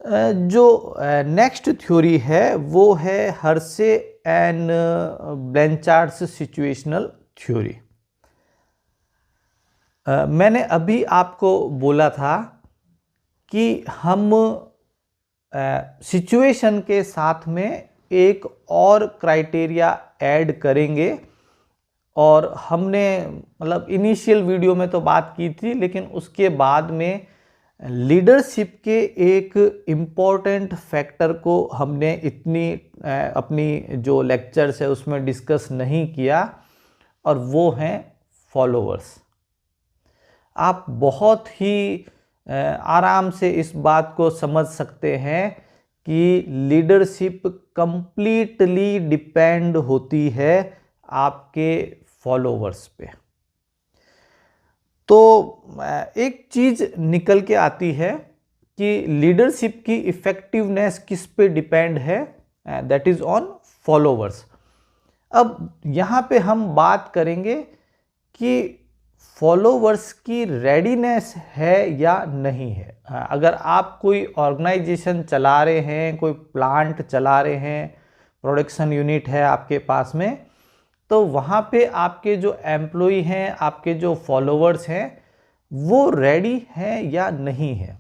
जो next theory है वो है हर्शे एंड ब्लैंचार्ड्स सिचुएशनल थ्योरी। मैंने अभी आपको बोला था कि हम सिचुएशन के साथ में एक और क्राइटेरिया ऐड करेंगे, और हमने मतलब इनिशियल वीडियो में तो बात की थी, लेकिन उसके बाद में लीडरशिप के एक इम्पॉर्टेंट फैक्टर को हमने इतनी अपनी जो लेक्चर्स है उसमें डिस्कस नहीं किया, और वो हैं फॉलोअर्स। आप बहुत ही आराम से इस बात को समझ सकते हैं कि लीडरशिप कंप्लीटली डिपेंड होती है आपके फॉलोवर्स पे। तो एक चीज़ निकल के आती है कि लीडरशिप की इफ़ेक्टिवनेस किस पे डिपेंड है, दैट इज़ ऑन फॉलोवर्स। अब यहाँ पे हम बात करेंगे कि फॉलोवर्स की रेडीनेस है या नहीं है। अगर आप कोई ऑर्गेनाइजेशन चला रहे हैं, कोई प्लांट चला रहे हैं, प्रोडक्शन यूनिट है आपके पास में, तो वहाँ पे आपके जो एम्प्लॉय हैं, आपके जो फॉलोवर्स हैं, वो रेडी हैं या नहीं है।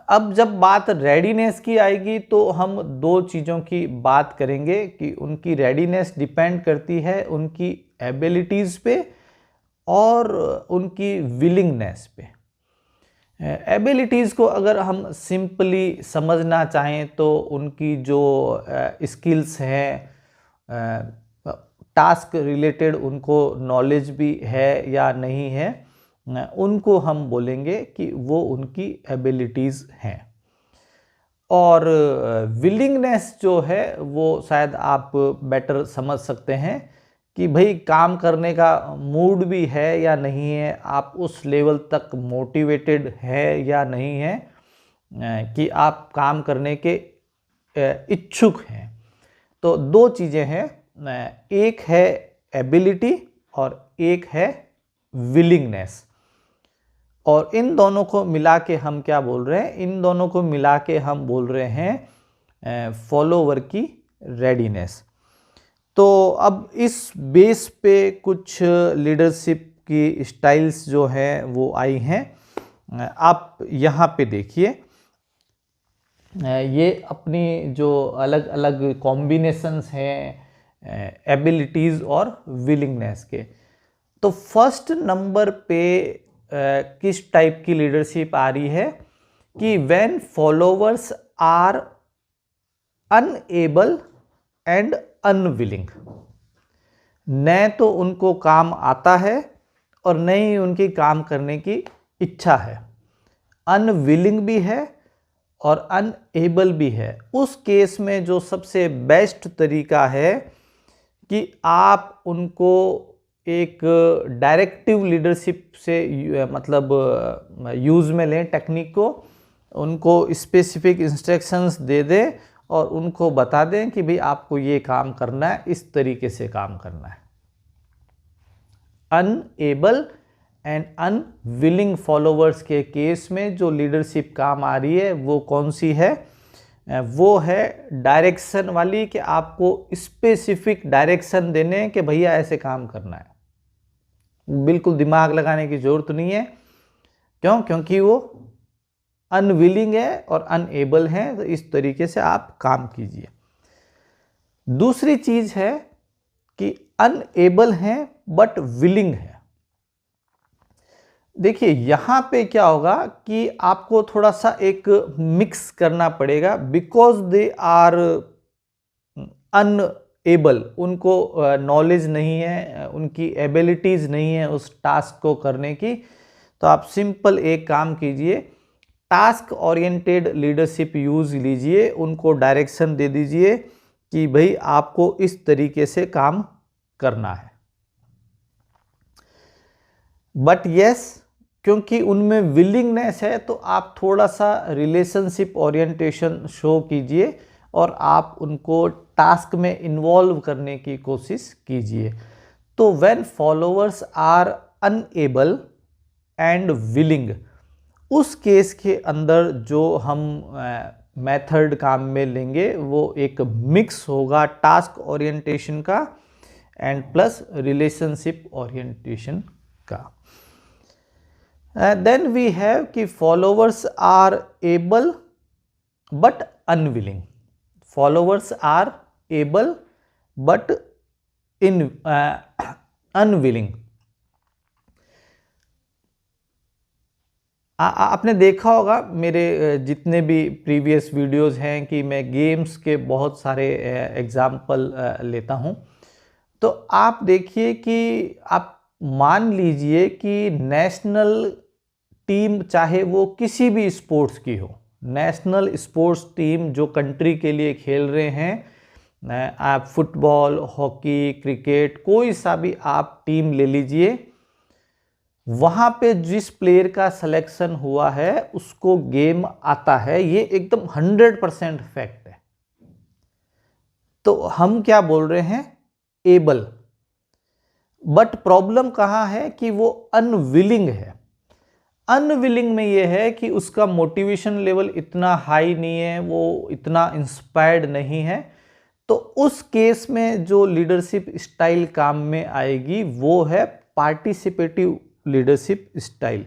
अब जब बात रेडीनेस की आएगी तो हम दो चीज़ों की बात करेंगे कि उनकी रेडीनेस डिपेंड करती है उनकी एबिलिटीज़ पे और उनकी विलिंगनेस पे। एबिलिटीज़ को अगर हम सिंपली समझना चाहें तो उनकी जो स्किल्स हैं, टास्क रिलेटेड उनको नॉलेज भी है या नहीं है, उनको हम बोलेंगे कि वो उनकी एबिलिटीज़ हैं। और विलिंगनेस जो है वो शायद आप बेटर समझ सकते हैं कि भाई काम करने का मूड भी है या नहीं है, आप उस लेवल तक मोटिवेटेड है या नहीं है कि आप काम करने के इच्छुक हैं। तो दो चीज़ें हैं, एक है एबिलिटी और एक है विलिंगनेस। और इन दोनों को मिला के हम क्या बोल रहे हैं, इन दोनों को मिला के हम बोल रहे हैं फॉलोवर की रेडीनेस। तो अब इस बेस पे कुछ लीडरशिप की स्टाइल्स जो हैं वो आई हैं। आप यहाँ पे देखिए, ये अपनी जो अलग अलग कॉम्बिनेशंस हैं एबिलिटीज़ और विलिंगनेस के। तो फर्स्ट नंबर पे किस टाइप की लीडरशिप आ रही है कि when followers are unable and unwilling. न तो उनको काम आता है और न ही उनकी काम करने की इच्छा है, अनविलिंग भी है और अनएबल भी है। उस केस में जो सबसे बेस्ट तरीका है कि आप उनको एक डायरेक्टिव लीडरशिप से मतलब यूज़ में लें टेक्निक को, उनको स्पेसिफिक इंस्ट्रक्शंस दे दें और उनको बता दें कि भाई आपको ये काम करना है, इस तरीके से काम करना है। अनएबल एंड अनविलिंग फॉलोवर्स के केस में जो लीडरशिप काम आ रही है वो कौन सी है, वो है डायरेक्शन वाली, कि आपको स्पेसिफिक डायरेक्शन देने कि भैया ऐसे काम करना है। बिल्कुल दिमाग लगाने की जरूरत नहीं है। क्यों? क्योंकि वो अनविलिंग है और अनएबल है, तो इस तरीके से आप काम कीजिए। दूसरी चीज है कि अनएबल हैं बट विलिंग है। देखिए यहां पे क्या होगा कि आपको थोड़ा सा एक मिक्स करना पड़ेगा, बिकॉज दे आर अनएबल, उनको नॉलेज नहीं है, उनकी एबिलिटीज नहीं है उस टास्क को करने की। तो आप सिंपल एक काम कीजिए, टास्क ओरिएंटेड लीडरशिप यूज लीजिए, उनको डायरेक्शन दे दीजिए कि भाई आपको इस तरीके से काम करना है। बट यस, क्योंकि उनमें विलिंगनेस है तो आप थोड़ा सा रिलेशनशिप ओरिएंटेशन शो कीजिए और आप उनको टास्क में इन्वॉल्व करने की कोशिश कीजिए। तो when followers are unable and willing, उस केस के अंदर जो हम मेथड काम में लेंगे वो एक मिक्स होगा टास्क ओरिएंटेशन का एंड प्लस रिलेशनशिप ओरिएंटेशन का। देन वी हैव कि followers are able but unwilling. Followers are able but unwilling. आपने देखा होगा मेरे जितने भी प्रीवियस वीडियोस हैं कि मैं गेम्स के बहुत सारे एग्जाम्पल लेता हूं। तो आप देखिए कि आप मान लीजिए कि नेशनल टीम, चाहे वो किसी भी स्पोर्ट्स की हो, नेशनल स्पोर्ट्स टीम जो कंट्री के लिए खेल रहे हैं, आप फुटबॉल, हॉकी, क्रिकेट, कोई सा भी आप टीम ले लीजिए, वहां पे जिस प्लेयर का सिलेक्शन हुआ है उसको गेम आता है, ये एकदम 100% फैक्ट है। तो हम क्या बोल रहे हैं? एबल। बट प्रॉब्लम कहां है कि वो अनविलिंग है। अनविलिंग में ये है कि उसका मोटिवेशन लेवल इतना हाई नहीं है, वो इतना इंस्पायर्ड नहीं है। तो उस केस में जो लीडरशिप स्टाइल काम में आएगी वो है पार्टिसिपेटिव लीडरशिप स्टाइल।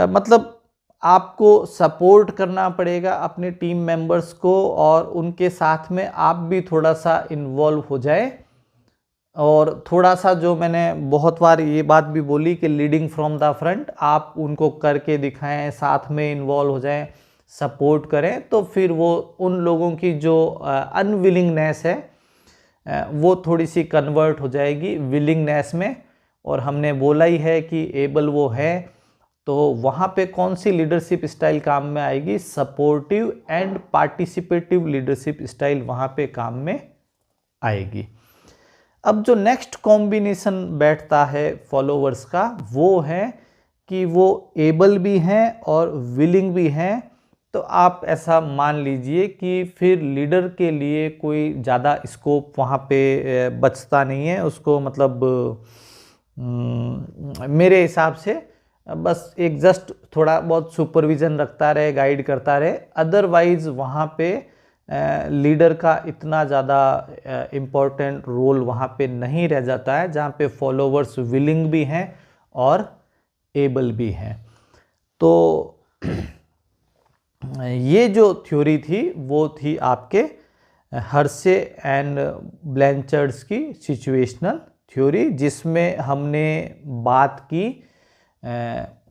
मतलब आपको सपोर्ट करना पड़ेगा अपने टीम मेंबर्स को और उनके साथ में आप भी थोड़ा सा इन्वॉल्व हो जाए, और थोड़ा सा, जो मैंने बहुत बार ये बात भी बोली कि लीडिंग फ्रॉम द फ्रंट, आप उनको करके दिखाएं, साथ में इन्वॉल्व हो जाएं, सपोर्ट करें, तो फिर वो उन लोगों की जो अनविलिंगनेस है वो थोड़ी सी कन्वर्ट हो जाएगी विलिंगनेस में। और हमने बोला ही है कि एबल वो है, तो वहाँ पे कौन सी लीडरशिप स्टाइल काम में आएगी? Supportive and participative leadership style वहाँ पे काम में आएगी। अब जो नेक्स्ट कॉम्बिनेशन बैठता है फॉलोवर्स का, वो है कि वो एबल भी हैं और विलिंग भी हैं। तो आप ऐसा मान लीजिए कि फिर लीडर के लिए कोई ज़्यादा स्कोप वहाँ पे बचता नहीं है उसको, मतलब मेरे हिसाब से बस एक जस्ट थोड़ा बहुत सुपरविज़न रखता रहे, गाइड करता रहे। अदरवाइज वहाँ पे लीडर का इतना ज़्यादा इम्पोर्टेंट रोल वहाँ पे नहीं रह जाता है, जहाँ पे फॉलोवर्स विलिंग भी हैं और एबल भी हैं। तो ये जो थ्योरी थी वो थी आपके हर्शे एंड ब्लैंचर्ड्स की सिचुएशनल थ्योरी, जिसमें हमने बात की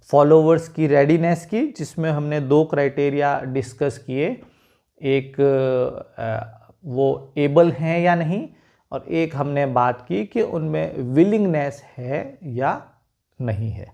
फॉलोवर्स की रेडीनेस की, जिसमें हमने 2 क्राइटेरिया डिस्कस किए। एक वो एबल हैं या नहीं, और एक हमने बात की कि उनमें विलिंगनेस है या नहीं है।